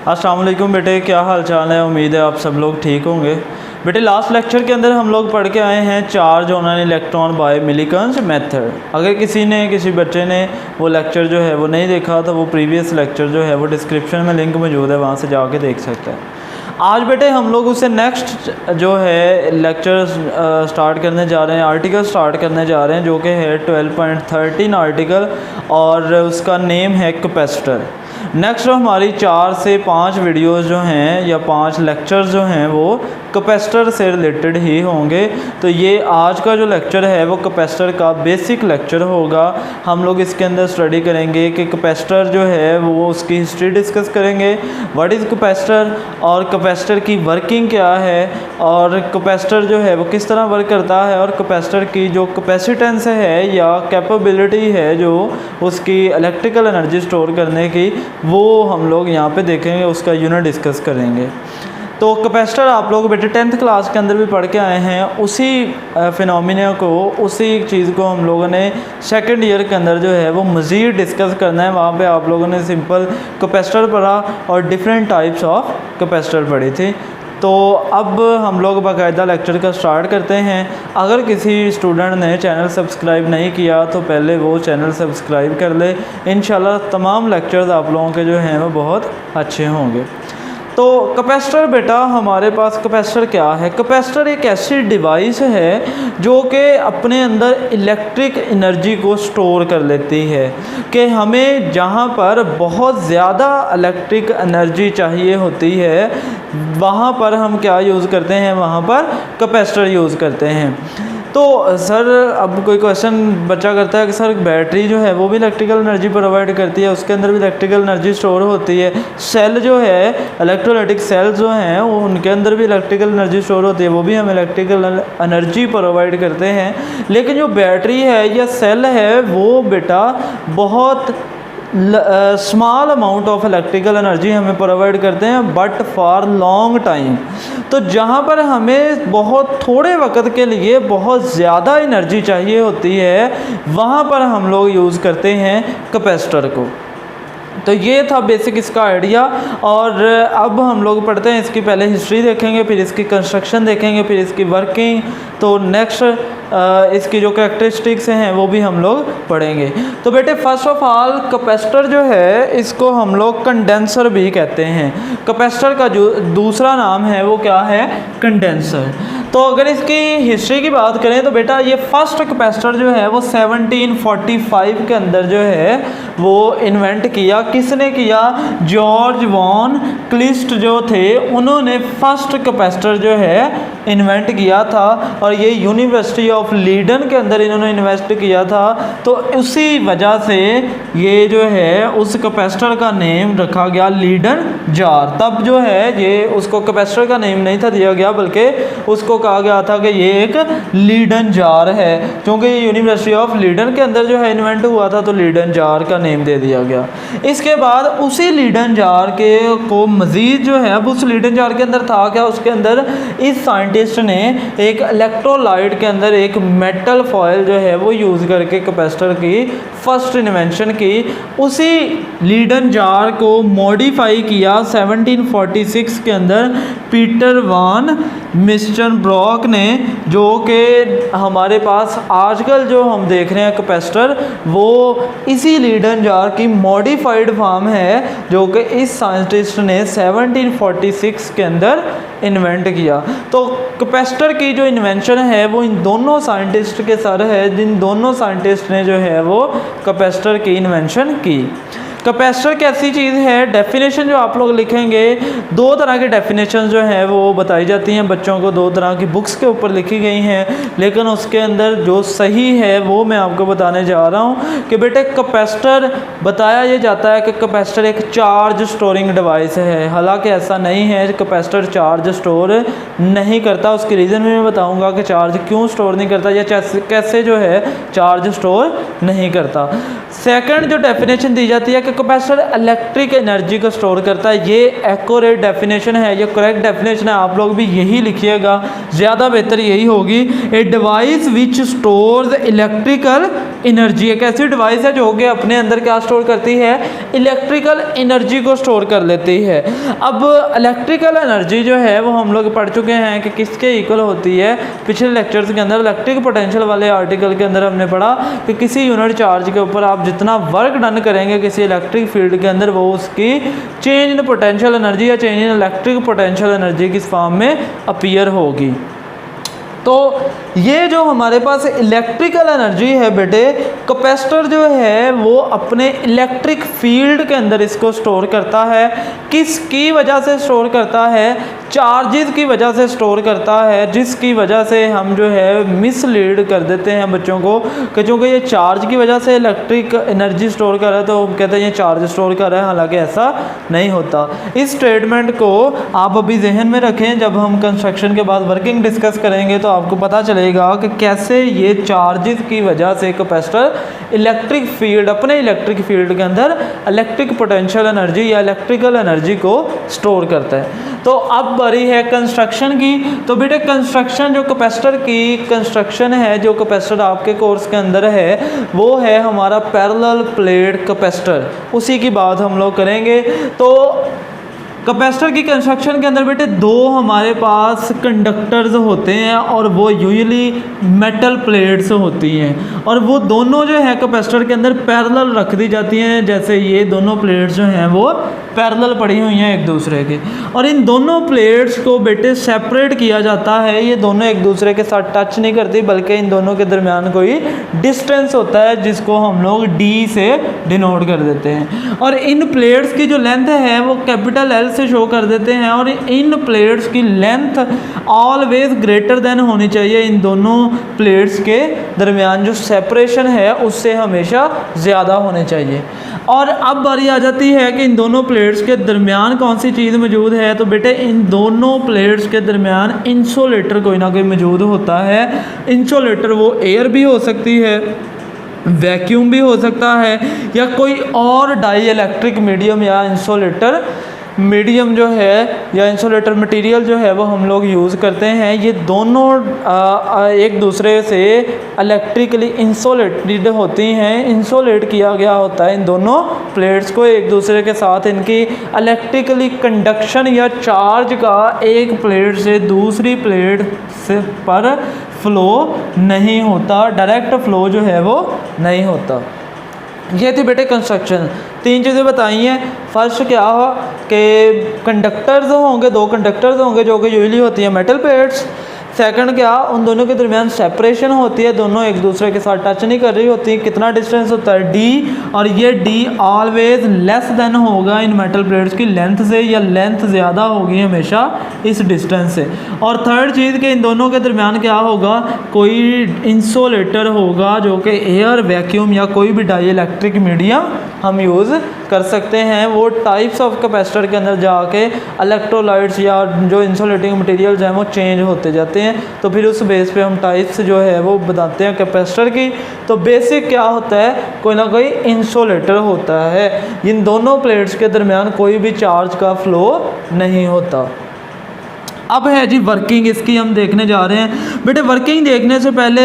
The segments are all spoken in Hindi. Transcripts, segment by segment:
अस्सलाम वालेकुम बेटे, क्या हाल चाल है। उम्मीद है आप सब लोग ठीक होंगे। बेटे लास्ट लेक्चर के अंदर हम लोग पढ़ के आए हैं charge on an electron by Millikan's method. अगर किसी बच्चे ने वो लेक्चर जो है वो नहीं देखा तो वो प्रीवियस लेक्चर जो है वो डिस्क्रिप्शन में लिंक मौजूद है, वहाँ से जाके देख सकते हैं। आज बेटे हम लोग उससे नेक्स्ट जो है लेक्चर स्टार्ट करने जा रहे हैं, आर्टिकल स्टार्ट करने जा रहे हैं, जो कि है 12.13 आर्टिकल और उसका नेम है कैपेसिटर। नेक्स्ट हमारी 4 से 5 वीडियोस जो हैं या 5 लेक्चर्स जो हैं वो कैपेसिटर से रिलेटेड ही होंगे। तो ये आज का जो लेक्चर है वो कैपेसिटर का बेसिक लेक्चर होगा। हम लोग इसके अंदर स्टडी करेंगे कि कैपेसिटर जो है वो उसकी हिस्ट्री डिस्कस करेंगे, व्हाट इज़ कैपेसिटर और कैपेसिटर की वर्किंग क्या है और कैपेसिटर जो है वो किस तरह वर्क करता है और कैपेसिटर की जो कैपेसिटेंस है या कैपेबिलिटी है जो उसकी इलेक्ट्रिकल एनर्जी स्टोर करने की, वो हम लोग यहाँ पे देखेंगे, उसका यूनिट डिस्कस करेंगे। तो कैपेसिटर आप लोग बेटे 10th क्लास के अंदर भी पढ़ के आए हैं। उसी फिनोमिना को, उसी चीज़ को हम लोगों ने सेकंड ईयर के अंदर जो है वो मज़ीद डिस्कस करना है। वहाँ पे आप लोगों ने सिंपल कैपेसिटर पढ़ा और डिफरेंट टाइप्स ऑफ कैपेसिटर पढ़ी थी। तो अब हम लोग बाकायदा लेक्चर का स्टार्ट करते हैं। अगर किसी स्टूडेंट ने चैनल सब्सक्राइब नहीं किया तो पहले वो चैनल सब्सक्राइब कर ले। इंशाल्लाह तमाम लेक्चर्स आप लोगों के जो हैं वो बहुत अच्छे होंगे। तो कैपेसिटर बेटा हमारे पास कैपेसिटर क्या है? कैपेसिटर एक ऐसी डिवाइस है जो कि अपने अंदर इलेक्ट्रिक एनर्जी को स्टोर कर लेती है कि हमें जहाँ पर बहुत ज़्यादा इलेक्ट्रिक एनर्जी चाहिए होती है वहाँ पर हम क्या यूज़ करते हैं, वहाँ पर कैपेसिटर यूज़ करते हैं। तो सर अब कोई क्वेश्चन बच्चा करता है कि सर बैटरी जो है वो भी इलेक्ट्रिकल एनर्जी प्रोवाइड करती है, उसके अंदर भी इलेक्ट्रिकल एनर्जी स्टोर होती है। सेल जो है, इलेक्ट्रोलाइटिक सेल्स जो हैं वो उनके अंदर भी इलेक्ट्रिकल एनर्जी स्टोर होती है, वो भी हम इलेक्ट्रिकल एनर्जी प्रोवाइड करते हैं। लेकिन जो बैटरी है या सेल है वो बेटा बहुत small amount of electrical energy हमें प्रोवाइड करते हैं, बट फॉर लॉन्ग टाइम। तो जहाँ पर हमें बहुत थोड़े वक्त के लिए बहुत ज़्यादा एनर्जी चाहिए होती है वहाँ पर हम लोग यूज़ करते हैं कैपेसिटर को। तो ये था बेसिक इसका आइडिया। और अब हम लोग पढ़ते हैं, इसकी पहले हिस्ट्री देखेंगे, फिर इसकी कंस्ट्रक्शन देखेंगे, फिर इसकी वर्किंग। तो नेक्स्ट इसकी जो कैरेक्टरिस्टिक्स हैं वो भी हम लोग पढ़ेंगे। तो बेटे फर्स्ट ऑफ ऑल कैपेसिटर जो है इसको हम लोग कंडेंसर भी कहते हैं। कैपेसिटर का जो दूसरा नाम है वो क्या है? कंडेंसर। तो अगर इसकी हिस्ट्री की बात करें तो बेटा ये फर्स्ट कैपेसिटर जो है वो 1745 के अंदर जो है वो इन्वेंट किया। किसने किया? जॉर्ज वॉन क्लिस्ट जो थे उन्होंने फर्स्ट कैपेसिटर जो है इन्वेंट किया था और ये यूनिवर्सिटी ऑफ लीडन के अंदर इन्होंने इन्वेस्ट किया था। तो उसी वजह से ये जो है उस कैपेसिटर का नेम रखा गया लीडन जार। तब जो है ये उसको कैपेसिटर का नेम नहीं था दिया गया, बल्कि उसको कहा गया था कि ये एक लीडन जार है, क्योंकि ये यूनिवर्सिटी ऑफ लीडन के अंदर जो है इन्वेंट हुआ था, तो लीडन जार का नेम दे दिया गया। इसके बाद उसी लीडन जार के को मज़ीद जो है, अब उस लीडन जार के अंदर था क्या, उसके अंदर इस साइंटिस्ट ने एक इलेक्ट्रोलाइट के अंदर एक मेटल फॉयल जो है वो यूज़ करके कैपेसिटर की फर्स्ट इन्वेंशन की। उसी लीडन जार को मॉडिफाई किया 1746 के अंदर पीटर वान मिस्टर ब्रॉक ने, जो कि हमारे पास आजकल जो हम देख रहे हैं कैपेसिटर वो इसी लीडन जार की मॉडिफाइड फॉर्म है, जो कि इस साइंटिस्ट ने 1746 के अंदर इन्वेंट किया। तो कैपेसिटर की जो इन्वेंशन है वो इन दोनों साइंटिस्ट के सर है, जिन दोनों साइंटिस्ट ने जो है वो कैपेसिटर की इन्वेंशन की। कैपेसिटर कैसी चीज़ है? डेफिनेशन जो आप लोग लिखेंगे, दो तरह की डेफिनेशन जो है वो बताई जाती हैं बच्चों को, दो तरह की बुक्स के ऊपर लिखी गई हैं, लेकिन उसके अंदर जो सही है वो मैं आपको बताने जा रहा हूँ कि बेटे कैपेसिटर बताया ये जाता है कि कैपेसिटर एक चार्ज स्टोरिंग डिवाइस है। हालांकि ऐसा नहीं है, कैपेसिटर चार्ज स्टोर नहीं करता। उसकी रीज़न भी मैं बताऊँगा कि चार्ज क्यों स्टोर नहीं करता या कैसे जो है चार्ज स्टोर नहीं करता। सेकेंड जो डेफिनेशन दी जाती है कि कैपेसिटर इलेक्ट्रिक एनर्जी को स्टोर करता है। ये एक्यूरेट डेफिनेशन है, ये करेक्ट डेफिनेशन है, आप लोग भी यही लिखिएगा, ज़्यादा बेहतर यही होगी। A device which stores electrical energy, एक ऐसी डिवाइस है जो कि अपने अंदर क्या स्टोर करती है, इलेक्ट्रिकल एनर्जी को स्टोर कर लेती है। अब इलेक्ट्रिकल एनर्जी जो है वो हम लोग पढ़ चुके हैं कि किसके इक्वल होती है। पिछले लेक्चर्स के अंदर इलेक्ट्रिक पोटेंशियल वाले आर्टिकल के अंदर हमने पढ़ा कि किसी यूनिट चार्ज के ऊपर आप जितना वर्क डन करेंगे किसी इलेक्ट्रिक फील्ड के अंदर, वो उसकी चेंज इन पोटेंशियल एनर्जी या change in electric potential energy की फॉर्म में अपीयर होगी। तो ये जो हमारे पास इलेक्ट्रिकल एनर्जी है बेटे, कैपेसिटर जो है वो अपने इलेक्ट्रिक फील्ड के अंदर इसको स्टोर करता है। किसकी वजह से स्टोर करता है, चार्जेस की वजह से स्टोर करता है, जिसकी वजह से हम जो है मिसलीड कर देते हैं बच्चों को कि चूँकि ये चार्ज की वजह से इलेक्ट्रिक एनर्जी स्टोर कर रहा है तो हम कहते हैं ये चार्ज स्टोर कर रहा है, हालांकि ऐसा नहीं होता। इस स्टेटमेंट को आप अभी जहन में रखें, जब हम कंस्ट्रक्शन के बाद वर्किंग डिस्कस करेंगे तो आपको पता चलेगा कि कैसे ये चार्जेस की वजह से कैपेसिटर इलेक्ट्रिक फील्ड, अपने इलेक्ट्रिक फील्ड के अंदर इलेक्ट्रिक पोटेंशियल एनर्जी या इलेक्ट्रिकल एनर्जी को स्टोर करता है। तो अब बारी है कंस्ट्रक्शन की। तो बेटे कंस्ट्रक्शन जो कैपेसिटर की कंस्ट्रक्शन है, जो कैपेसिटर आपके कोर्स के अंदर है वो है हमारा पैरेलल प्लेट कैपेसिटर, उसी की बात हम लोग करेंगे। तो कैपेसिटर की कंस्ट्रक्शन के अंदर बेटे दो हमारे पास कंडक्टर्स होते हैं और वो यूजुअली मेटल प्लेट्स होती हैं, और वो दोनों जो है कैपेसिटर के अंदर पैरेलल रख दी जाती हैं। जैसे ये दोनों प्लेट्स जो हैं वो पैरेलल पड़ी हुई हैं एक दूसरे के, और इन दोनों प्लेट्स को बेटे सेपरेट किया जाता है। ये दोनों एक दूसरे के साथ टच नहीं करती, बल्कि इन दोनों के दरमियान कोई डिस्टेंस होता है जिसको हम लोग डी से डिनोट कर देते हैं। और इन प्लेट्स की जो लेंथ है वो कैपिटल एल से शो कर देते हैं, और इन प्लेट्स की लेंथ ऑलवेज ग्रेटर देन होनी चाहिए। इन दोनों प्लेट्स के दरमियान जो सेपरेशन है उससे हमेशा ज़्यादा होने चाहिए। और अब बारी आ जाती है कि इन दोनों प्लेट्स के दरमियान कौन सी चीज़ मौजूद है। तो बेटे इन दोनों प्लेट्स के दरमियान इंसुलेटर कोई ना कोई मौजूद होता है। इंसुलेटर वो एयर भी हो सकती है, वैक्यूम भी हो सकता है, या कोई और डाई इलेक्ट्रिक मीडियम या इंसुलेटर मीडियम जो है या इंसुलेटर मटेरियल जो है वो हम लोग यूज़ करते हैं। ये दोनों एक दूसरे से इलेक्ट्रिकली इंसुलेटेड होती हैं, इंसुलेट किया गया होता है इन दोनों प्लेट्स को एक दूसरे के साथ। इनकी इलेक्ट्रिकली कंडक्शन या चार्ज का एक प्लेट से दूसरी प्लेट से पर फ्लो नहीं होता, डायरेक्ट फ्लो जो है वो नहीं होता। ये थी बेटे कंस्ट्रक्शन। तीन चीज़ें बताई हैं। फर्स्ट क्या हो कि कंडक्टर्स होंगे, दो कंडक्टर्स होंगे जो कि यूजुअली होती हैं मेटल प्लेट्स। सेकंड क्या, उन दोनों के दरमियान सेपरेशन होती है, दोनों एक दूसरे के साथ टच नहीं कर रही होती। कितना डिस्टेंस होता है, डी, और ये डी ऑलवेज लेस देन होगा इन मेटल प्लेट्स की लेंथ से, या लेंथ ज़्यादा होगी हमेशा इस डिस्टेंस से। और थर्ड चीज़ कि इन दोनों के दरमियान क्या होगा, कोई इंसुलेटर होगा जो कि एयर, वैक्यूम या कोई भी डाई इलेक्ट्रिक मीडियम हम यूज़ कर सकते हैं। वो टाइप्स ऑफ कैपेसिटर के अंदर जाके इलेक्ट्रोलाइट्स या जो इंसुलेटिंग मटेरियल्स हैं वो चेंज होते जाते हैं। तो फिर उस बेस पे हम टाइप्स जो है वो बताते हैं कैपेसिटर की। तो बेसिक क्या होता है, कोई ना कोई इंसुलेटर होता है। इन दोनों प्लेट्स के दरमियान कोई भी चार्ज का फ्लो नहीं होता। अब है जी वर्किंग, इसकी हम देखने जा रहे हैं। बेटे वर्किंग देखने से पहले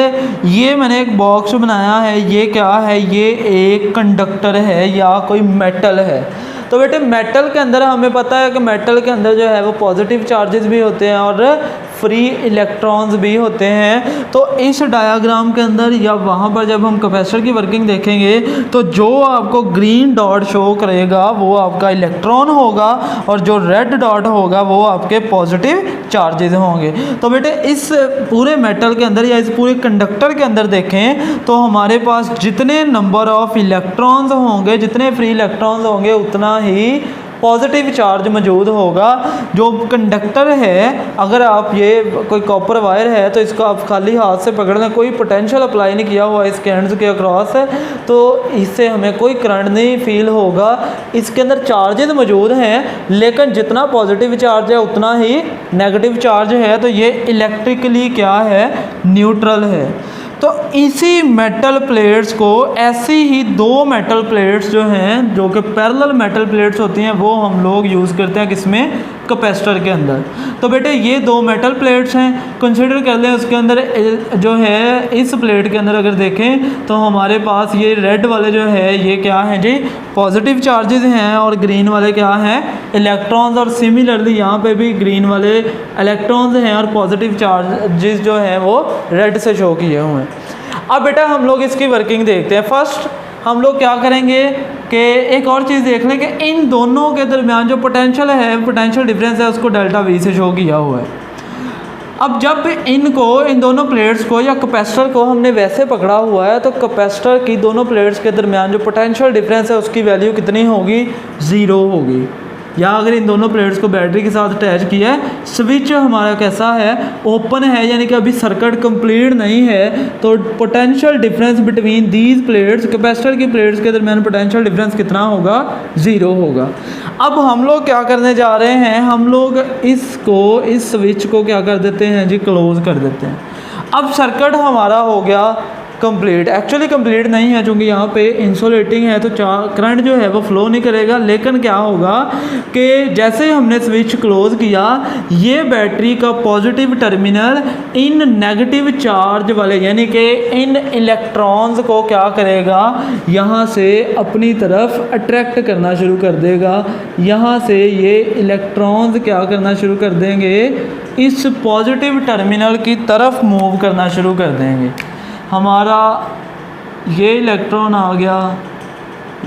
ये मैंने एक बॉक्स बनाया है, ये क्या है, ये एक कंडक्टर है या कोई मेटल है। तो बेटे मेटल के अंदर हमें पता है कि मेटल के अंदर जो है वो पॉजिटिव चार्जेस भी होते हैं और फ्री इलेक्ट्रॉन्स भी होते हैं। तो इस डायग्राम के अंदर या वहाँ पर जब हम कैपेसिटर की वर्किंग देखेंगे तो जो आपको ग्रीन डॉट शो करेगा वो आपका इलेक्ट्रॉन होगा, और जो रेड डॉट होगा वो आपके पॉजिटिव चार्जेस होंगे। तो बेटे इस पूरे मेटल के अंदर या इस पूरे कंडक्टर के अंदर देखें तो हमारे पास जितने नंबर ऑफ इलेक्ट्रॉन्स होंगे, जितने फ्री इलेक्ट्रॉन्स होंगे, उतना ही पॉजिटिव चार्ज मौजूद होगा। जो कंडक्टर है, अगर आप ये कोई कॉपर वायर है तो इसको आप खाली हाथ से पकड़ लें, कोई पोटेंशियल अप्लाई नहीं किया हुआ इसके एंड्स के अक्रॉस है, तो इससे हमें कोई करंट नहीं फील होगा। इसके अंदर चार्जेस मौजूद हैं, लेकिन जितना पॉजिटिव चार्ज है उतना ही नेगेटिव चार्ज है। तो ये इलेक्ट्रिकली क्या है, न्यूट्रल है। तो इसी मेटल प्लेट्स को ऐसी ही दो मेटल प्लेट्स जो हैं, जो कि पैरेलल मेटल प्लेट्स होती हैं, वो हम लोग यूज़ करते हैं किसमें, कैपेसिटर के अंदर। तो बेटे ये दो मेटल प्लेट्स हैं, कंसिडर कर लें उसके अंदर जो है, इस प्लेट के अंदर अगर देखें तो हमारे पास ये रेड वाले जो है ये क्या हैं जी, पॉजिटिव चार्जेस हैं, और ग्रीन वाले क्या हैं, इलेक्ट्रॉन्स। और सिमिलरली यहाँ पे भी ग्रीन वाले इलेक्ट्रॉन्स हैं और पॉजिटिव चार्जेस जो हैं वो रेड से शो किए हुए हैं। अब बेटा हम लोग इसकी वर्किंग देखते हैं। फर्स्ट हम लोग क्या करेंगे कि एक और चीज़ देख लें कि इन दोनों के दरमियान जो पोटेंशियल है, पोटेंशियल डिफरेंस है, उसको डेल्टा वी से शो किया हुआ है। अब जब इनको, इन दोनों प्लेट्स को या कैपेसिटर को हमने वैसे पकड़ा हुआ है, तो कैपेसिटर की दोनों प्लेट्स के दरमियान जो पोटेंशियल डिफरेंस है उसकी वैल्यू कितनी होगी, 0 होगी। या अगर इन दोनों प्लेट्स को बैटरी के साथ अटैच किया है, स्विच हमारा कैसा है, ओपन है, यानी कि अभी सर्किट कंप्लीट नहीं है, तो potential difference between these plates, capacitor की प्लेट्स के दरमियान पोटेंशियल डिफरेंस कितना होगा, 0 होगा। अब हम लोग क्या करने जा रहे हैं, हम लोग इसको, इस स्विच को क्या कर देते हैं जी, क्लोज कर देते हैं। अब सर्किट हमारा हो गया कंप्लीट। एक्चुअली कंप्लीट नहीं है, क्योंकि यहाँ पे इंसुलेटिंग है, तो करंट जो है वो फ्लो नहीं करेगा। लेकिन क्या होगा कि जैसे ही हमने स्विच क्लोज किया, ये बैटरी का positive terminal in negative charge वाले, यानी कि इन इलेक्ट्रॉन्स को क्या करेगा, यहाँ से अपनी तरफ अट्रैक्ट करना शुरू कर देगा। यहाँ से ये इलेक्ट्रॉन्स क्या करना शुरू कर देंगे, इस पॉजिटिव टर्मिनल की तरफ मूव करना शुरू कर देंगे। हमारा ये इलेक्ट्रॉन आ गया,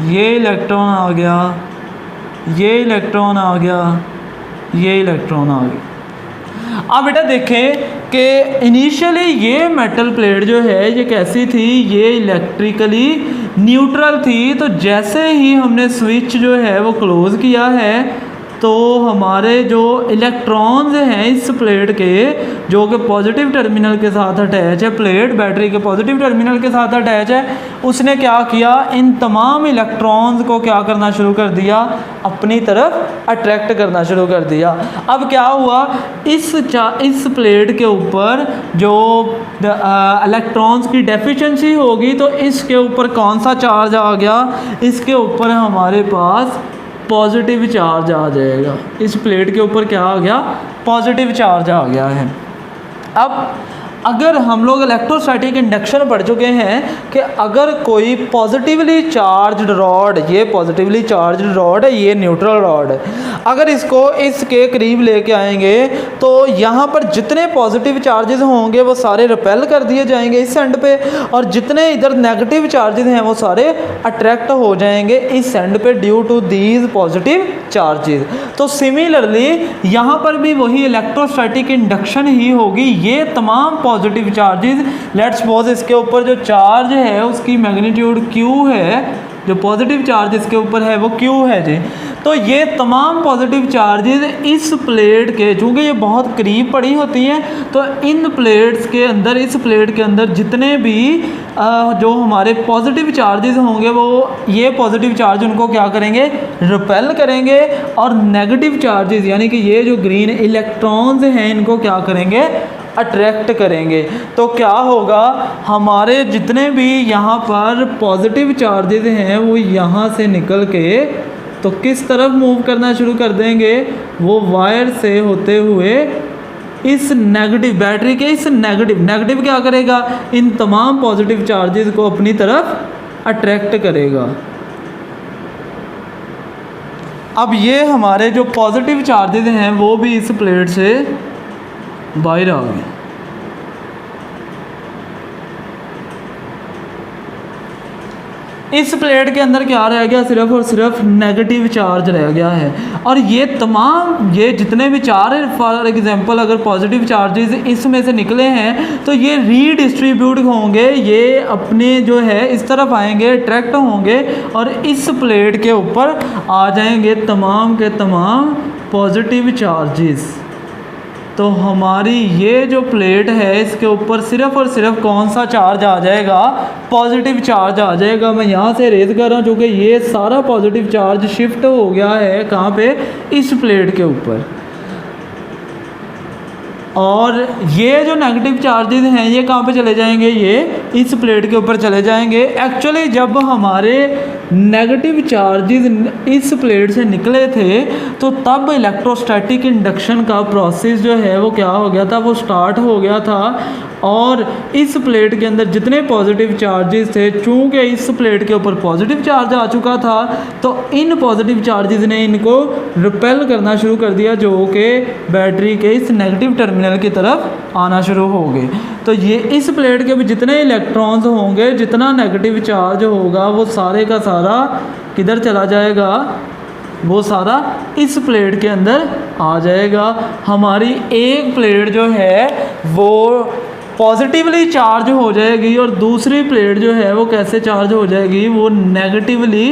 ये इलेक्ट्रॉन आ गया, ये इलेक्ट्रॉन आ गया, ये इलेक्ट्रॉन आ गया। अब बेटा देखें कि इनिशियली ये मेटल प्लेट जो है ये कैसी थी, ये इलेक्ट्रिकली न्यूट्रल थी। तो जैसे ही हमने स्विच जो है वो क्लोज़ किया है, तो हमारे जो इलेक्ट्रॉन्स हैं इस प्लेट के, जो कि पॉजिटिव टर्मिनल के साथ अटैच है, प्लेट बैटरी के पॉजिटिव टर्मिनल के साथ अटैच है, उसने क्या किया, इन तमाम इलेक्ट्रॉन्स को क्या करना शुरू कर दिया, अपनी तरफ अट्रैक्ट करना शुरू कर दिया। अब क्या हुआ, इस प्लेट के ऊपर जो इलेक्ट्रॉन्स की डेफिशिएंसी होगी, तो इसके ऊपर कौन सा चार्ज आ गया, इसके ऊपर हमारे पास पॉजिटिव चार्ज आ जाएगा। इस प्लेट के ऊपर क्या आ गया, पॉजिटिव चार्ज आ गया है। अब अगर हम लोग इलेक्ट्रोस्टैटिक इंडक्शन पढ़ चुके हैं कि अगर कोई पॉजिटिवली चार्ज्ड रॉड, ये पॉजिटिवली चार्ज्ड रॉड है, ये न्यूट्रल रॉड है, अगर इसको इसके करीब लेके आएंगे तो यहाँ पर जितने पॉजिटिव चार्जेस होंगे वो सारे रिपेल कर दिए जाएंगे इस एंड पे, और जितने इधर नेगेटिव चार्जेस हैं वो सारे अट्रैक्ट हो जाएंगे इस एंड पे due to these positive charges. तो सिमिलरली यहाँ पर भी वही इलेक्ट्रोस्टैटिक इंडक्शन ही होगी। ये तमाम पॉजिटिव चार्जेस, लेट्स सपोज इसके ऊपर जो चार्ज है उसकी मैग्नीट्यूड Q है, जो पॉजिटिव चार्ज इसके ऊपर है वो Q है जी। तो ये तमाम पॉजिटिव चार्जेस इस प्लेट के, चूँकि ये बहुत करीब पड़ी होती हैं, तो इन प्लेट्स के अंदर, इस प्लेट के अंदर जितने भी जो हमारे पॉजिटिव चार्जेस होंगे, वो ये पॉजिटिव चार्ज उनको क्या करेंगे, रिपेल करेंगे, और नेगेटिव चार्जेस यानी कि ये जो ग्रीन इलेक्ट्रॉन्स हैं इनको क्या करेंगे, अट्रैक्ट करेंगे। तो क्या होगा, हमारे जितने भी यहाँ पर पॉजिटिव चार्जेस हैं वो यहाँ से निकल के तो किस तरफ मूव करना शुरू कर देंगे, वो वायर से होते हुए इस नेगेटिव, बैटरी के इस नेगेटिव क्या करेगा, इन तमाम पॉजिटिव चार्जेस को अपनी तरफ अट्रैक्ट करेगा। अब ये हमारे जो पॉजिटिव चार्जेस हैं वो भी इस प्लेट से बाहर आ गए। इस प्लेट के अंदर क्या रह गया, सिर्फ और सिर्फ नेगेटिव चार्ज रह गया है। और ये तमाम, ये जितने भी चार, फॉर एग्जांपल अगर पॉजिटिव चार्जेस इसमें से निकले हैं तो ये रीडिस्ट्रीब्यूट होंगे, ये अपने जो है इस तरफ आएंगे, अट्रैक्ट होंगे और इस प्लेट के ऊपर आ जाएंगे तमाम के तमाम पॉजिटिव चार्जेस। तो हमारी ये जो प्लेट है इसके ऊपर सिर्फ और सिर्फ कौन सा चार्ज आ जाएगा, पॉजिटिव चार्ज आ जाएगा। मैं यहाँ से रेज कर रहा हूँ क्योंकि ये सारा पॉजिटिव चार्ज शिफ्ट हो गया है कहाँ पे, इस प्लेट के ऊपर। और ये जो नेगेटिव चार्जेस हैं ये कहाँ पे चले जाएंगे, ये इस प्लेट के ऊपर चले जाएंगे। एक्चुअली जब हमारे नेगेटिव चार्जेस इस प्लेट से निकले थे तो तब इलेक्ट्रोस्टैटिक इंडक्शन का प्रोसेस जो है वो क्या हो गया था, वो स्टार्ट हो गया था। और इस प्लेट के अंदर जितने पॉजिटिव चार्जेस थे, चूँकि इस प्लेट के ऊपर पॉजिटिव चार्ज आ चुका था तो इन पॉजिटिव चार्जेस ने इनको रिपेल करना शुरू कर दिया, जो कि बैटरी के इस नेगेटिव टर्मिनल की तरफ आना शुरू हो गए। तो ये इस प्लेट के भी जितने इलेक्ट्रॉन्स होंगे, जितना नेगेटिव चार्ज होगा वो सारे का सारा किधर चला जाएगा, वो सारा इस प्लेट के अंदर आ जाएगा। हमारी एक प्लेट जो है वो पॉजिटिवली चार्ज हो जाएगी और दूसरी प्लेट जो है वो कैसे चार्ज हो जाएगी, वो नेगेटिवली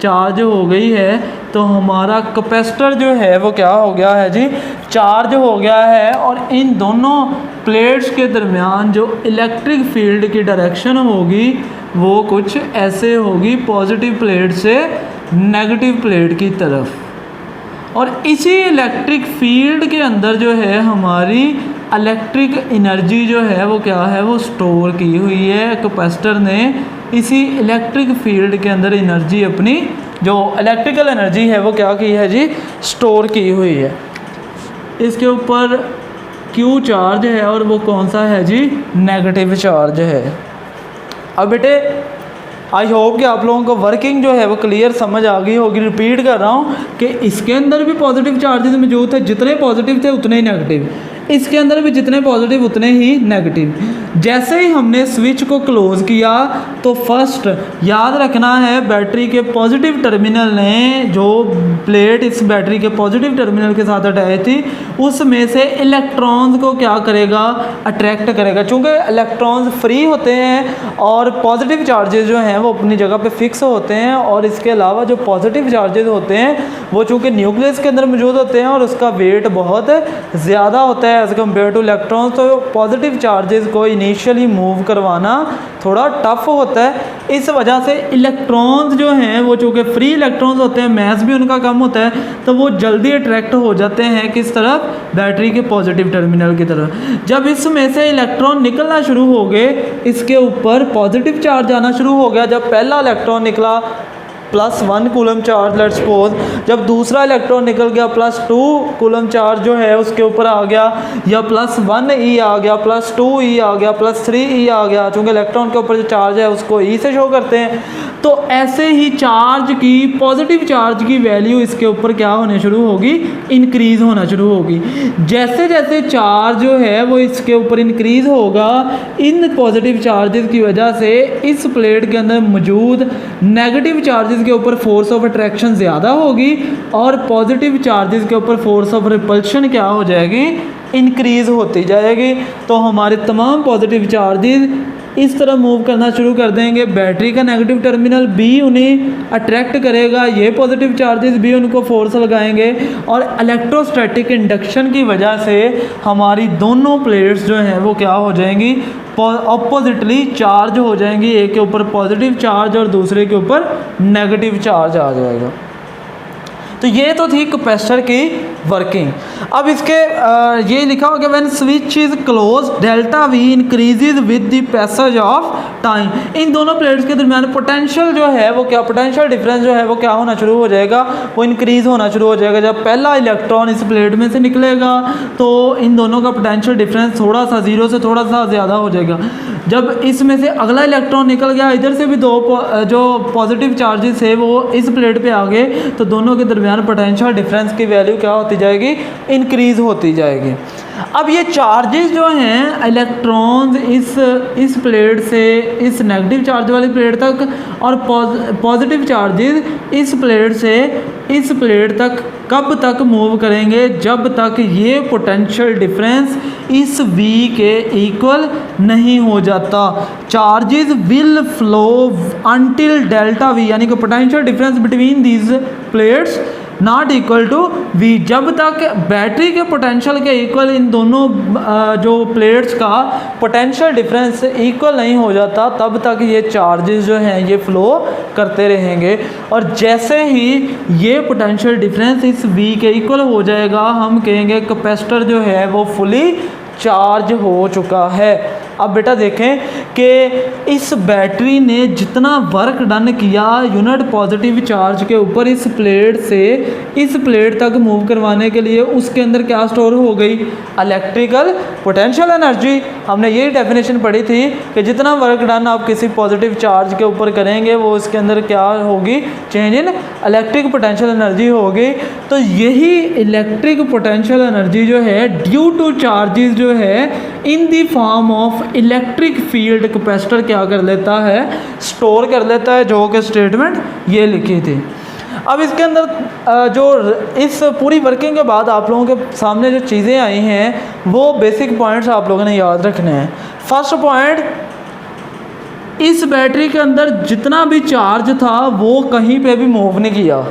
चार्ज हो गई है। तो हमारा कैपेसिटर जो है वो क्या हो गया है जी, चार्ज हो गया है। और इन दोनों प्लेट्स के दरमियान जो इलेक्ट्रिक फील्ड की डायरेक्शन होगी वो कुछ ऐसे होगी, पॉजिटिव प्लेट से नेगेटिव प्लेट की तरफ। और इसी इलेक्ट्रिक फील्ड के अंदर जो है हमारी इलेक्ट्रिक एनर्जी जो है वो क्या है, वो स्टोर की हुई है। कैपेसिटर ने इसी इलेक्ट्रिक फील्ड के अंदर एनर्जी, अपनी जो इलेक्ट्रिकल एनर्जी है वो क्या की है जी, स्टोर की हुई है। इसके ऊपर क्यू चार्ज है और वो कौन सा है जी, नेगेटिव चार्ज है। अब बेटे आई होप कि आप लोगों को वर्किंग जो है वो क्लियर समझ आ गई होगी। रिपीट कर रहा हूँ कि इसके अंदर भी पॉजिटिव चार्जेस मौजूद थे, जितने पॉजिटिव थे उतने ही नेगेटिव, इसके अंदर भी जितने पॉजिटिव उतने ही नेगेटिव। जैसे ही हमने स्विच को क्लोज़ किया तो फर्स्ट याद रखना है, बैटरी के पॉजिटिव टर्मिनल ने जो प्लेट इस बैटरी के पॉजिटिव टर्मिनल के साथ अटैच थी उसमें से इलेक्ट्रॉन्स को क्या करेगा, अट्रैक्ट करेगा। चूँकि इलेक्ट्रॉन्स फ्री होते हैं और पॉजिटिव चार्जेस जो हैं वो अपनी जगह पे फिक्स होते हैं। और इसके अलावा जो पॉजिटिव चार्जेस होते हैं वो चूँकि न्यूक्लियस के अंदर मौजूद होते हैं और उसका वेट बहुत ज़्यादा होता है एज़ कम्पेयर टू इलेक्ट्रॉन्स। तो पॉजिटिव चार्जेस को इनिशियली मूव करवाना थोड़ा टफ होता है। इस वजह से इलेक्ट्रॉन्स जो हैं वो चूँकि फ्री इलेक्ट्रॉन्स होते हैं, मैस भी उनका कम होता है, तो वो जल्दी अट्रैक्ट हो जाते हैं किस तरफ, बैटरी के पॉजिटिव टर्मिनल की तरफ। जब इसमें से इलेक्ट्रॉन निकलना शुरू हो गए, इसके ऊपर पॉजिटिव चार्ज आना शुरू हो गया। जब पहला इलेक्ट्रॉन निकला +1 कूलम चार्ज लेट्स सपोज, जब दूसरा इलेक्ट्रॉन निकल गया +2 कूलम चार्ज जो है उसके ऊपर आ गया, या +1 ई आ गया, +2 ई आ गया, +3 ई आ गया। चूँकि इलेक्ट्रॉन के ऊपर जो चार्ज है उसको ई से शो करते हैं। तो ऐसे ही चार्ज की, पॉजिटिव चार्ज की वैल्यू इसके ऊपर क्या होने शुरू होगी, इंक्रीज़ होना शुरू होगी। जैसे जैसे चार्ज जो है वो इसके ऊपर इंक्रीज़ होगा, इन पॉजिटिव चार्जेस की वजह से इस प्लेट के अंदर मौजूद नेगेटिव चार्जेस के ऊपर फोर्स ऑफ अट्रैक्शन ज़्यादा होगी और पॉजिटिव चार्जेस के ऊपर फोर्स ऑफ रिपल्शन क्या हो जाएगी, इंक्रीज़ होती जाएगी। तो हमारे तमाम पॉजिटिव चार्जेस इस तरह मूव करना शुरू कर देंगे। बैटरी का नेगेटिव टर्मिनल भी उन्हें अट्रैक्ट करेगा, ये पॉजिटिव चार्जेस भी उनको फोर्स लगाएंगे और इलेक्ट्रोस्टैटिक इंडक्शन की वजह से हमारी दोनों प्लेट्स जो हैं वो क्या हो जाएंगी, ऑपोजिटली चार्ज हो जाएंगी। एक के ऊपर पॉजिटिव चार्ज और दूसरे के ऊपर नेगेटिव चार्ज आ जाएगा। तो ये तो थी कैपेसिटर की वर्किंग। अब इसके ये लिखा होगा when switch is close delta V increases with the passage of time. इन दोनों प्लेट्स के दरमियान पोटेंशियल जो है वो क्या, पोटेंशियल डिफरेंस जो है वो क्या होना शुरू हो जाएगा, वो इंक्रीज़ होना शुरू हो जाएगा। जब पहला इलेक्ट्रॉन इस प्लेट में से निकलेगा तो इन दोनों का पोटेंशियल डिफरेंस थोड़ा सा जीरो से थोड़ा सा ज़्यादा हो जाएगा। जब इसमें से अगला इलेक्ट्रॉन निकल गया, इधर से भी दो जो पॉजिटिव चार्जेस है वो इस प्लेट पे आ गए, तो दोनों के दरमियान पोटेंशियल डिफरेंस की वैल्यू क्या होती जाएगी, इंक्रीज़ होती जाएगी। अब ये चार्जेस जो हैं इलेक्ट्रॉन्स इस प्लेट से इस नेगेटिव चार्ज वाली प्लेट तक और पॉजिटिव चार्जेस इस प्लेट से इस प्लेट तक कब तक मूव करेंगे, जब तक ये पोटेंशियल डिफरेंस इस v के इक्वल नहीं हो जाता। Charges will flow until delta v, यानी कि potential difference between these plates not equal to v। जब तक बैटरी के पोटेंशियल के इक्वल इन दोनों जो प्लेट्स का पोटेंशियल डिफरेंस इक्वल नहीं हो जाता, तब तक ये चार्जेस जो हैं ये फ्लो करते रहेंगे। और जैसे ही ये पोटेंशियल डिफरेंस इस v के इक्वल हो जाएगा, हम कहेंगे कैपेसिटर जो है वो फुली चार्ज हो चुका है। अब बेटा देखें कि इस बैटरी ने जितना वर्क डन किया यूनिट पॉजिटिव चार्ज के ऊपर इस प्लेट से इस प्लेट तक मूव करवाने के लिए, उसके अंदर क्या स्टोर हो गई, इलेक्ट्रिकल पोटेंशियल एनर्जी। हमने यही डेफिनेशन पढ़ी थी कि जितना वर्क डन आप किसी पॉजिटिव चार्ज के ऊपर करेंगे वो इसके अंदर क्या होगी, change in electric potential energy होगी। तो यही इलेक्ट्रिक पोटेंशियल एनर्जी जो है ड्यू टू चार्जेस जो है in the form of electric field capacitor क्या कर लेता है, स्टोर कर लेता है, जो कि स्टेटमेंट ये लिखी थी। अब इसके अंदर जो इस पूरी वर्किंग के बाद आप लोगों के सामने जो चीज़ें आई हैं वो बेसिक पॉइंट्स आप लोगों ने याद रखने हैं। फर्स्ट पॉइंट, इस बैटरी के अंदर जितना भी चार्ज था वो कहीं पे भी मूव नहीं किया,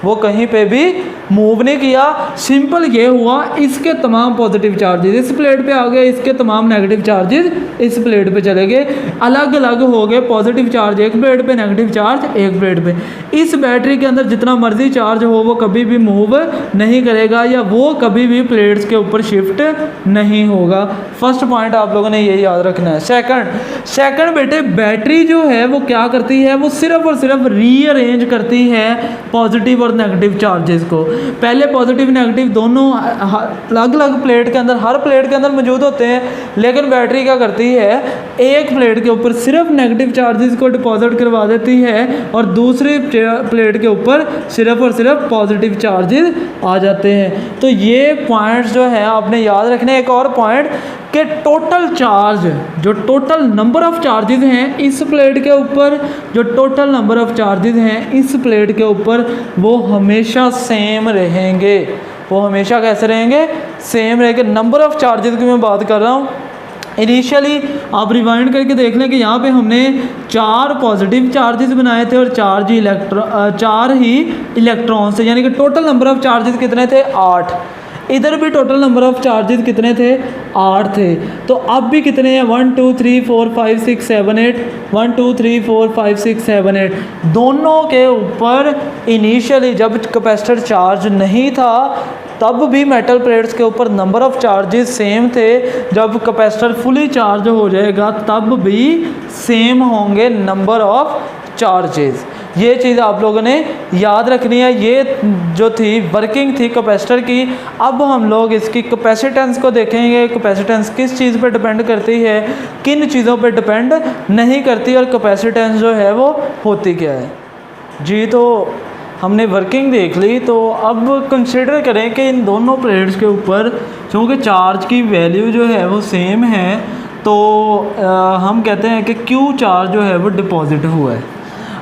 वो कहीं पे भी मूव नहीं किया। सिंपल ये हुआ, इसके तमाम पॉजिटिव चार्जेस इस प्लेट पे आ गए, इसके तमाम नेगेटिव चार्जेस इस प्लेट पे चले गए, अलग अलग हो गए। पॉजिटिव चार्ज एक प्लेट पे, नेगेटिव चार्ज एक प्लेट पे। इस बैटरी के अंदर जितना मर्जी चार्ज हो वो कभी भी मूव नहीं करेगा या वो कभी भी प्लेट्स के ऊपर शिफ्ट नहीं होगा। फर्स्ट पॉइंट आप लोगों ने ये याद रखना है। सेकंड बेटे, बैटरी जो है वो क्या करती है, वो सिर्फ और सिर्फ रीअरेंज करती है पॉजिटिव और नेगेटिव चार्जेस को। पहले पॉजिटिव नेगेटिव दोनों अलग अलग प्लेट के अंदर, हर प्लेट के अंदर मौजूद होते हैं, लेकिन बैटरी क्या करती है, एक प्लेट के ऊपर सिर्फ नेगेटिव चार्जेस को डिपॉजिट करवा देती है और दूसरी प्लेट के ऊपर सिर्फ और सिर्फ पॉजिटिव चार्जेस आ जाते हैं। तो ये पॉइंट्स जो है आपने याद रखने। एक और पॉइंट कि टोटल चार्ज, जो टोटल नंबर ऑफ चार्जेस हैं इस प्लेट के ऊपर, जो टोटल नंबर ऑफ चार्जेस हैं इस प्लेट के ऊपर, वो हमेशा सेम रहेंगे। वो हमेशा कैसे रहेंगे, सेम रहेंगे। नंबर ऑफ चार्जेस की मैं बात कर रहा हूँ। इनिशियली आप रिवाइंड करके देख लें कि यहाँ पे हमने 4 पॉजिटिव चार्जेस बनाए थे और 4 ही इलेक्ट्रॉन्स थे, यानी कि टोटल नंबर ऑफ चार्जेस कितने थे, 8। इधर भी टोटल नंबर ऑफ चार्जेस कितने थे, 8 थे। तो अब भी कितने हैं, 1 2 3 4 5 6 7 8, 1 2 3 4 5 6 7 8। दोनों के ऊपर इनिशियली जब कैपेसिटर चार्ज नहीं था तब भी मेटल प्लेट्स के ऊपर नंबर ऑफ चार्जेस सेम थे। जब कैपेसिटर फुली चार्ज हो जाएगा तब भी सेम होंगे नंबर ऑफ चार्जेस। ये चीज़ आप लोगों ने याद रखनी है। ये जो थी वर्किंग थी कैपेसिटर की। अब हम लोग इसकी कैपेसिटेंस को देखेंगे। कैपेसिटेंस किस चीज़ पे डिपेंड करती है, किन चीज़ों पे डिपेंड नहीं करती, और कैपेसिटेंस जो है वो होती क्या है जी। तो हमने वर्किंग देख ली, तो अब कंसिडर करें कि इन दोनों प्लेट्स के ऊपर चूँकि चार्ज की वैल्यू जो है वो सेम है, तो हम कहते हैं कि Q चार्ज जो है वो डिपॉजिट हुआ है।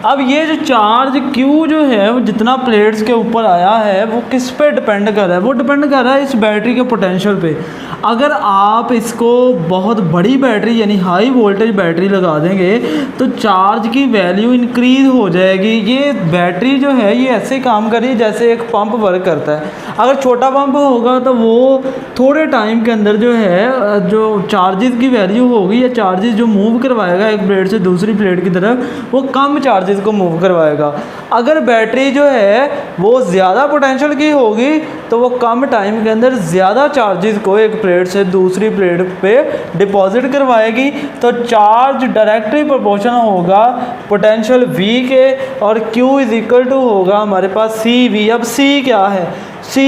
अब ये जो चार्ज Q जो है वो जितना प्लेट्स के ऊपर आया है वो किस पे डिपेंड कर रहा है, वो डिपेंड कर रहा है इस बैटरी के पोटेंशियल पे। अगर आप इसको बहुत बड़ी बैटरी यानी हाई वोल्टेज बैटरी लगा देंगे तो चार्ज की वैल्यू इंक्रीज़ हो जाएगी। ये बैटरी जो है ये ऐसे काम कर रही है जैसे एक पंप वर्क करता है। अगर छोटा पंप होगा तो वो थोड़े टाइम के अंदर जो है जो चार्जेस की वैल्यू होगी या चार्जेस जो मूव करवाएगा एक प्लेट से दूसरी प्लेट की तरफ, वो कम चार्जेस को मूव करवाएगा। अगर बैटरी जो है वो ज़्यादा पोटेंशियल की होगी तो वो कम टाइम के अंदर ज़्यादा चार्जेस को एक प्लेट से दूसरी प्लेट पे डिपॉजिट करवाएगी। तो चार्ज डायरेक्टली प्रोपोर्शनल होगा पोटेंशियल V के, और Q इज इक्वल टू होगा हमारे पास CV। अब C क्या है, C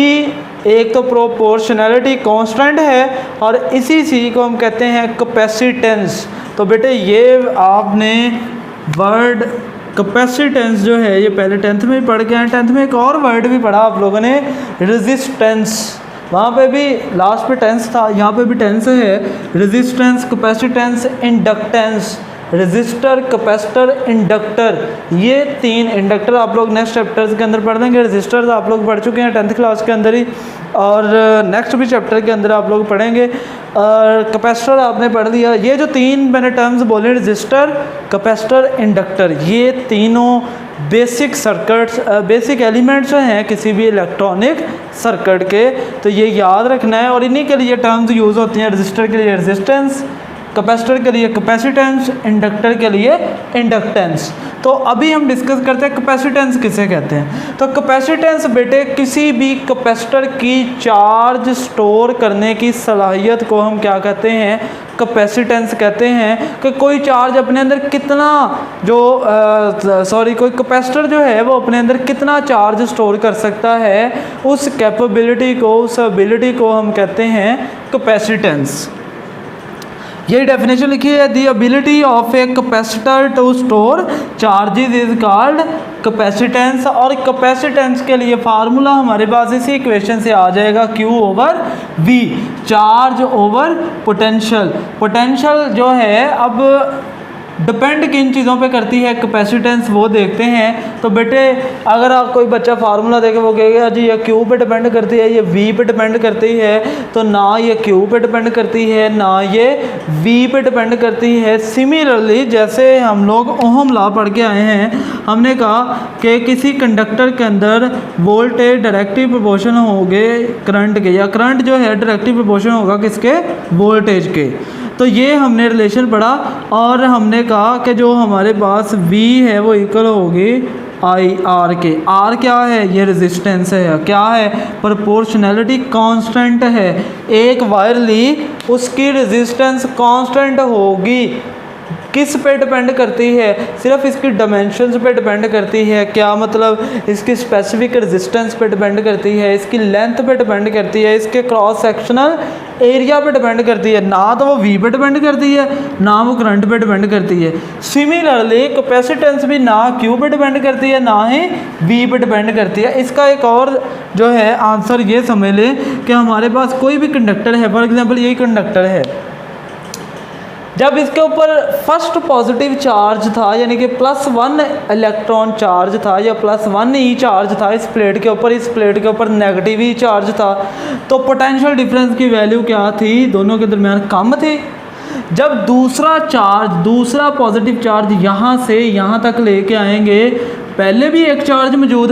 एक तो प्रोपोर्शनैलिटी कांस्टेंट है और इसी C को हम कहते हैं कैपेसिटेंस। तो बेटे ये आपने वर्ड कैपेसिटेंस जो है ये पहले 10th में ही पढ़ के हैं। 10th में एक और वर्ड भी पढ़ा आप लोगों ने, रेजिस्टेंस। वहाँ पे भी लास्ट पे टेंस था, यहाँ पे भी टेंस है। Resistance, capacitance, inductance. Resistor, capacitor, inductor, ये 3 इंडक्टर आप लोग नेक्स्ट चैप्टर्स के अंदर पढ़ देंगे। रेजिस्टर्स आप लोग पढ़ चुके हैं 10th क्लास के अंदर ही, और नेक्स्ट भी चैप्टर के अंदर आप लोग पढ़ेंगे। कैपेसिटर आपने पढ़ लिया। ये जो 3 मैंने टर्म्स बोले, रेजिस्टर, कैपेसिटर, इंडक्टर, ये तीनों बेसिक सर्किट्स, बेसिक एलिमेंट्स हैं किसी भी इलेक्ट्रॉनिक सर्किट के। तो ये याद रखना है और इन्हीं के लिए टर्म्स यूज़ होती हैं। रेजिस्टर के लिए रेजिस्टेंस, कैपेसिटर के लिए कैपेसिटेंस, इंडक्टर के लिए इंडक्टेंस। तो अभी हम डिस्कस करते हैं कैपेसिटेंस किसे कहते हैं। तो कैपेसिटेंस बेटे किसी भी कैपेसिटर की चार्ज स्टोर करने की सलाहियत को हम क्या कहते हैं, कैपेसिटेंस कहते हैं। कि कोई चार्ज अपने अंदर कितना कोई कैपेसिटर जो है वो अपने अंदर कितना चार्ज स्टोर कर सकता है, उस कैपेबिलिटी को, उस एबिलिटी को हम कहते हैं कैपेसिटेंस। यही डेफिनेशन लिखी है, the ability of a capacitor to store charges is called capacitance. और कैपेसिटेंस के लिए फार्मूला हमारे पास इसी इक्वेशन से आ जाएगा, Q over V, charge over potential. Potential जो है अब डिपेंड किन चीज़ों पे करती है कैपेसिटेंस, वो देखते हैं। तो बेटे अगर आप कोई बच्चा फार्मूला देखे वो कहेगा जी ये Q पे डिपेंड करती है, ये V पे डिपेंड करती है, तो ना ये Q पे डिपेंड करती है ना ये V पे डिपेंड करती है। सिमिलरली जैसे हम लोग ओहम लॉ पढ़ के आए हैं, हमने कहा कि किसी कंडक्टर के अंदर वोल्टेज डायरेक्टली प्रोपोर्शन होंगे करंट के, या करंट जो है डायरेक्टली प्रोपोर्शन होगा किसके, वोल्टेज के। तो ये हमने रिलेशन पढ़ा और हमने कहा कि जो हमारे पास V है वो इक्वल होगी IR के। R क्या है, ये रेजिस्टेंस है, क्या है, प्रोपोर्शनैलिटी कांस्टेंट है। एक वायर ली, उसकी रेजिस्टेंस कांस्टेंट होगी, किस पे डिपेंड करती है, सिर्फ इसकी डायमेंशंस पे डिपेंड करती है। क्या मतलब, इसकी स्पेसिफिक रेजिस्टेंस पे डिपेंड करती है, इसकी लेंथ पे डिपेंड करती है, इसके क्रॉस सेक्शनल एरिया पे डिपेंड करती है। ना तो वो V पे डिपेंड करती है ना वो करंट पे डिपेंड करती है। सिमिलरली कैपेसिटेंस भी ना Q पे डिपेंड करती है ना ही V पे डिपेंड करती है। इसका एक और जो है आंसर ये समझ लें कि हमारे पास कोई भी कंडक्टर है, फॉर एग्जांपल यही कंडक्टर है, जब इसके ऊपर फर्स्ट पॉजिटिव चार्ज था यानी कि +1 इलेक्ट्रॉन चार्ज था या +1 ई चार्ज था इस प्लेट के ऊपर, इस प्लेट के ऊपर नेगेटिव ई चार्ज था, तो पोटेंशियल डिफरेंस की वैल्यू क्या थी, दोनों के दरमियान कम थी। जब दूसरा पॉजिटिव चार्ज यहाँ से यहाँ तक लेके आएंगे, पहले भी एक चार्ज मौजूद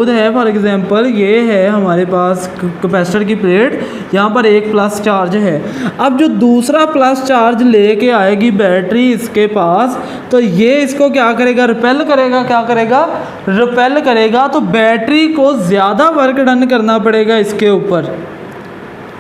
है, फॉर एग्जांपल ये है हमारे पास कैपेसिटर की प्लेट, यहाँ पर एक प्लस चार्ज है। अब जो दूसरा प्लस चार्ज लेके आएगी बैटरी इसके पास, तो ये इसको क्या करेगा, रिपेल करेगा। तो बैटरी को ज़्यादा वर्क डन करना पड़ेगा इसके ऊपर,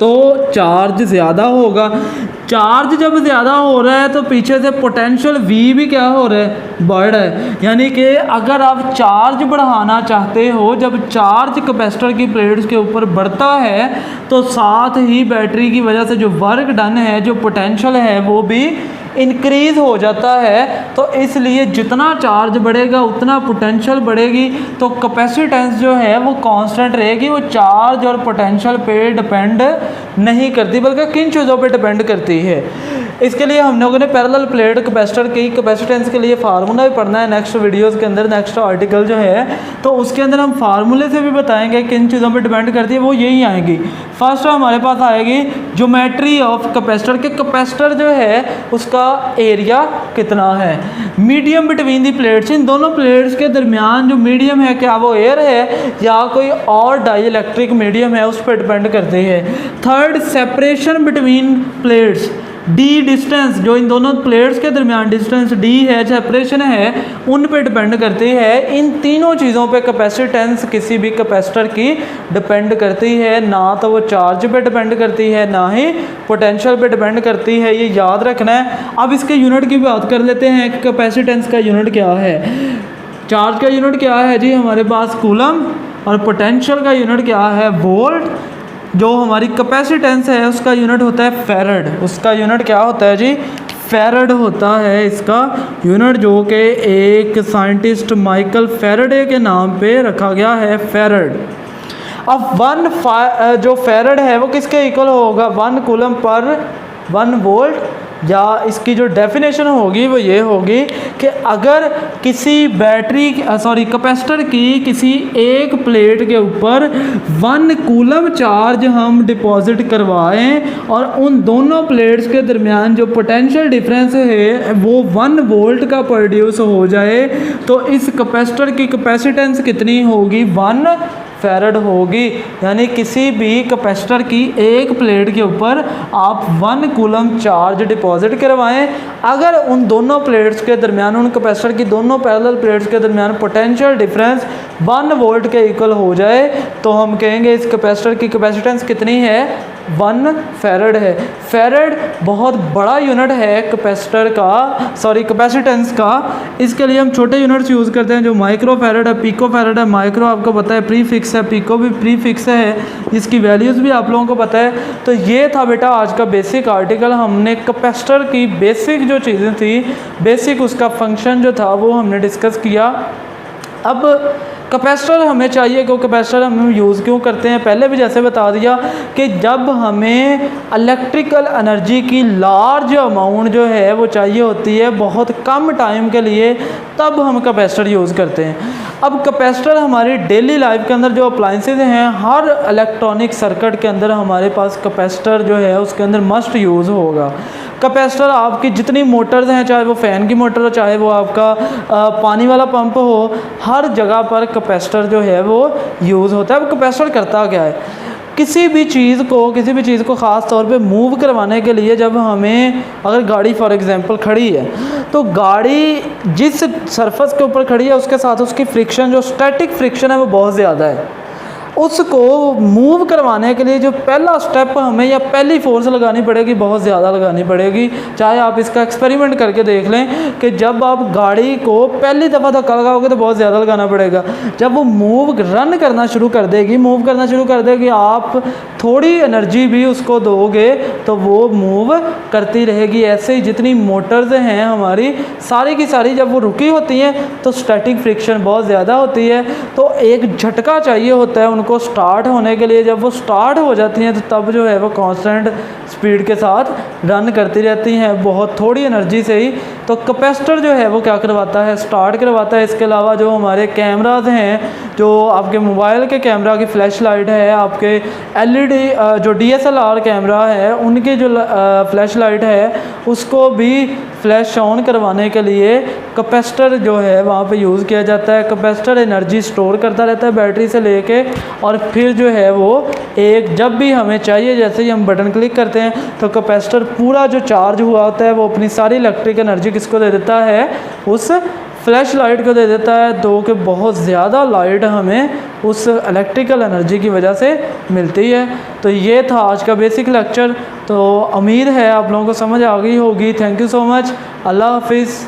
तो चार्ज ज़्यादा होगा। चार्ज जब ज़्यादा हो रहा है तो पीछे से पोटेंशियल V भी क्या हो रहा है, बढ़ रहा है। यानी कि अगर आप चार्ज बढ़ाना चाहते हो, जब चार्ज कैपेसिटर की प्लेट्स के ऊपर बढ़ता है तो साथ ही बैटरी की वजह से जो वर्क डन है, जो पोटेंशियल है, वो भी इंक्रीज़ हो जाता है। तो इसलिए जितना चार्ज बढ़ेगा उतना पोटेंशियल बढ़ेगी। तो कैपेसिटेंस जो है वो कांस्टेंट रहेगी, वो चार्ज और पोटेंशियल पे डिपेंड नहीं करती, बल्कि किन चीज़ों पे डिपेंड करती है। इसके लिए हम लोगों ने पैरेलल प्लेट कैपेसिटर की कैपेसिटेंस के लिए फार्मूला भी पढ़ना है नेक्स्ट वीडियोस के अंदर, नेक्स्ट आर्टिकल जो है, तो उसके अंदर हम फार्मूले से भी बताएंगे किन चीज़ों पे डिपेंड करती है, वो यही आएगी। फर्स्ट हमारे पास आएगी ज्योमेट्री ऑफ कैपेसिटर, के कैपेसिटर जो है उसका एरिया कितना है। मीडियम बिटवीन दी प्लेट्स, इन दोनों प्लेट्स के दरमियान जो मीडियम है, क्या वो एयर है या कोई और डाई इलेक्ट्रिक मीडियम है, उस पर डिपेंड करती है। Third, separation between plates, D distance, जो इन दोनों प्लेट्स के दरमियान डिस्टेंस डी है, सेपरेशन है, उन पे डिपेंड करती है। इन तीनों चीज़ों पे कैपेसिटेंस किसी भी कैपेसिटर की डिपेंड करती है, ना तो वो चार्ज पे डिपेंड करती है ना ही पोटेंशियल पे डिपेंड करती है, ये याद रखना है। अब इसके यूनिट की बात कर लेते हैं कि कैपेसिटेंस का यूनिट क्या है। चार्ज का यूनिट क्या है जी हमारे पास, कूलम, और पोटेंशियल का यूनिट क्या है, वोल्ट। जो हमारी कैपेसिटेंस है उसका यूनिट होता है फैरड, उसका यूनिट क्या होता है जी, फैरड होता है इसका यूनिट, जो कि एक साइंटिस्ट माइकल फैराडे के नाम पे रखा गया है, फैरड। अब जो फैरड है वो किसके इक्वल होगा, 1 कूलम पर 1 वोल्ट, या इसकी जो डेफिनेशन होगी वो ये होगी कि अगर किसी कैपेसिटर की किसी एक प्लेट के ऊपर 1 कूलम चार्ज हम डिपॉजिट करवाएं और उन दोनों प्लेट्स के दरमियान जो पोटेंशियल डिफरेंस है वो 1 वोल्ट का प्रोड्यूस हो जाए, तो इस कैपेसिटर की कैपेसिटेंस कितनी होगी, 1 फैरड होगी। यानी किसी भी कैपेसिटर की एक प्लेट के ऊपर आप 1 कूलम चार्ज डिपॉजिट करवाएं, अगर उन दोनों प्लेट्स के दरमियान, उन कैपेसिटर की दोनों पैरेलल प्लेट्स के दरमियान पोटेंशियल डिफरेंस 1 वोल्ट के इक्वल हो जाए तो हम कहेंगे इस कैपेसिटर की कैपेसिटेंस कितनी है, 1 फैरड है। फैरड बहुत बड़ा यूनिट है कैपेसिटर का, सॉरी कैपेसिटेंस का। इसके लिए हम छोटे यूनिट्स यूज़ करते हैं जो माइक्रो फैरड है, पिको फैरड है। माइक्रो आपको पता है प्रीफिक्स है, पिको भी प्रीफिक्स है, इसकी वैल्यूज़ भी आप लोगों को पता है। तो ये था बेटा आज का बेसिक आर्टिकल। हमने कैपेसिटर की बेसिक जो चीज़ें थी, बेसिक उसका फंक्शन जो था वो हमने डिस्कस किया। अब कैपेसिटर हमें चाहिए क्यों, कैपेसिटर हम यूज़ क्यों करते हैं, पहले भी जैसे बता दिया कि जब हमें इलेक्ट्रिकल एनर्जी की लार्ज अमाउंट जो है वो चाहिए होती है बहुत कम टाइम के लिए, तब हम कैपेसिटर यूज़ करते हैं। अब कैपेसिटर हमारी डेली लाइफ के अंदर जो अप्लाइंसेज हैं, हर इलेक्ट्रॉनिक सर्किट के अंदर हमारे पास कैपेसिटर जो है उसके अंदर मस्ट यूज़ होगा। कैपेसिटर आपकी जितनी मोटर्स हैं, चाहे वो फ़ैन की मोटर हो, चाहे वो आपका पानी वाला पंप हो, हर जगह पर कैपेसिटर जो है वो यूज़ होता है। अब कैपेसिटर करता क्या है, किसी भी चीज़ को ख़ास तौर पे मूव करवाने के लिए, जब हमें अगर गाड़ी फॉर एग्जांपल खड़ी है तो गाड़ी जिस सरफेस के ऊपर खड़ी है उसके साथ उसकी फ्रिक्शन, जो स्टैटिक फ्रिक्शन है वो बहुत ज़्यादा है। उसको मूव करवाने के लिए जो पहला स्टेप हमें या पहली फोर्स लगानी पड़ेगी, बहुत ज़्यादा लगानी पड़ेगी। चाहे आप इसका एक्सपेरिमेंट करके देख लें कि जब आप गाड़ी को पहली दफ़ा धक्का लगाओगे तो बहुत ज़्यादा लगाना पड़ेगा। जब वो रन करना शुरू कर देगी, आप थोड़ी एनर्जी भी उसको दोगे तो वो मूव करती रहेगी। ऐसे ही जितनी मोटर्स हैं हमारी सारी की सारी जब वो रुकी होती हैं तो स्टैटिक फ्रिक्शन बहुत ज़्यादा होती है, तो एक झटका चाहिए होता है उनको स्टार्ट होने के लिए। जब वो स्टार्ट हो जाती हैं तो तब जो है वो कांस्टेंट स्पीड के साथ रन करती रहती हैं बहुत थोड़ी एनर्जी से ही। तो कैपेसिटर जो है वो क्या करवाता है, स्टार्ट करवाता है। इसके अलावा जो हमारे कैमराज हैं, जो आपके मोबाइल के कैमरा की फ्लैश लाइट है, आपके एलईडी जो डीएसएलआर कैमरा है उनकी जो फ्लैश लाइट है उसको भी फ्लैश ऑन करवाने के लिए कैपेसिटर जो है वहाँ पे यूज़ किया जाता है। कैपेसिटर एनर्जी स्टोर करता रहता है बैटरी से लेके, और फिर जो है वो एक जब भी हमें चाहिए, जैसे ही हम बटन क्लिक करते हैं तो कैपेसिटर पूरा जो चार्ज हुआ होता है वो अपनी सारी इलेक्ट्रिक एनर्जी किसको दे देता है, उस फ्लैश लाइट को दे देता है। तो कि बहुत ज़्यादा लाइट हमें उस इलेक्ट्रिकल एनर्जी की वजह से मिलती है। तो ये था आज का बेसिक लेक्चर। तो उम्मीद है आप लोगों को समझ आ गई होगी। Thank you so much. Allah हाफिज़।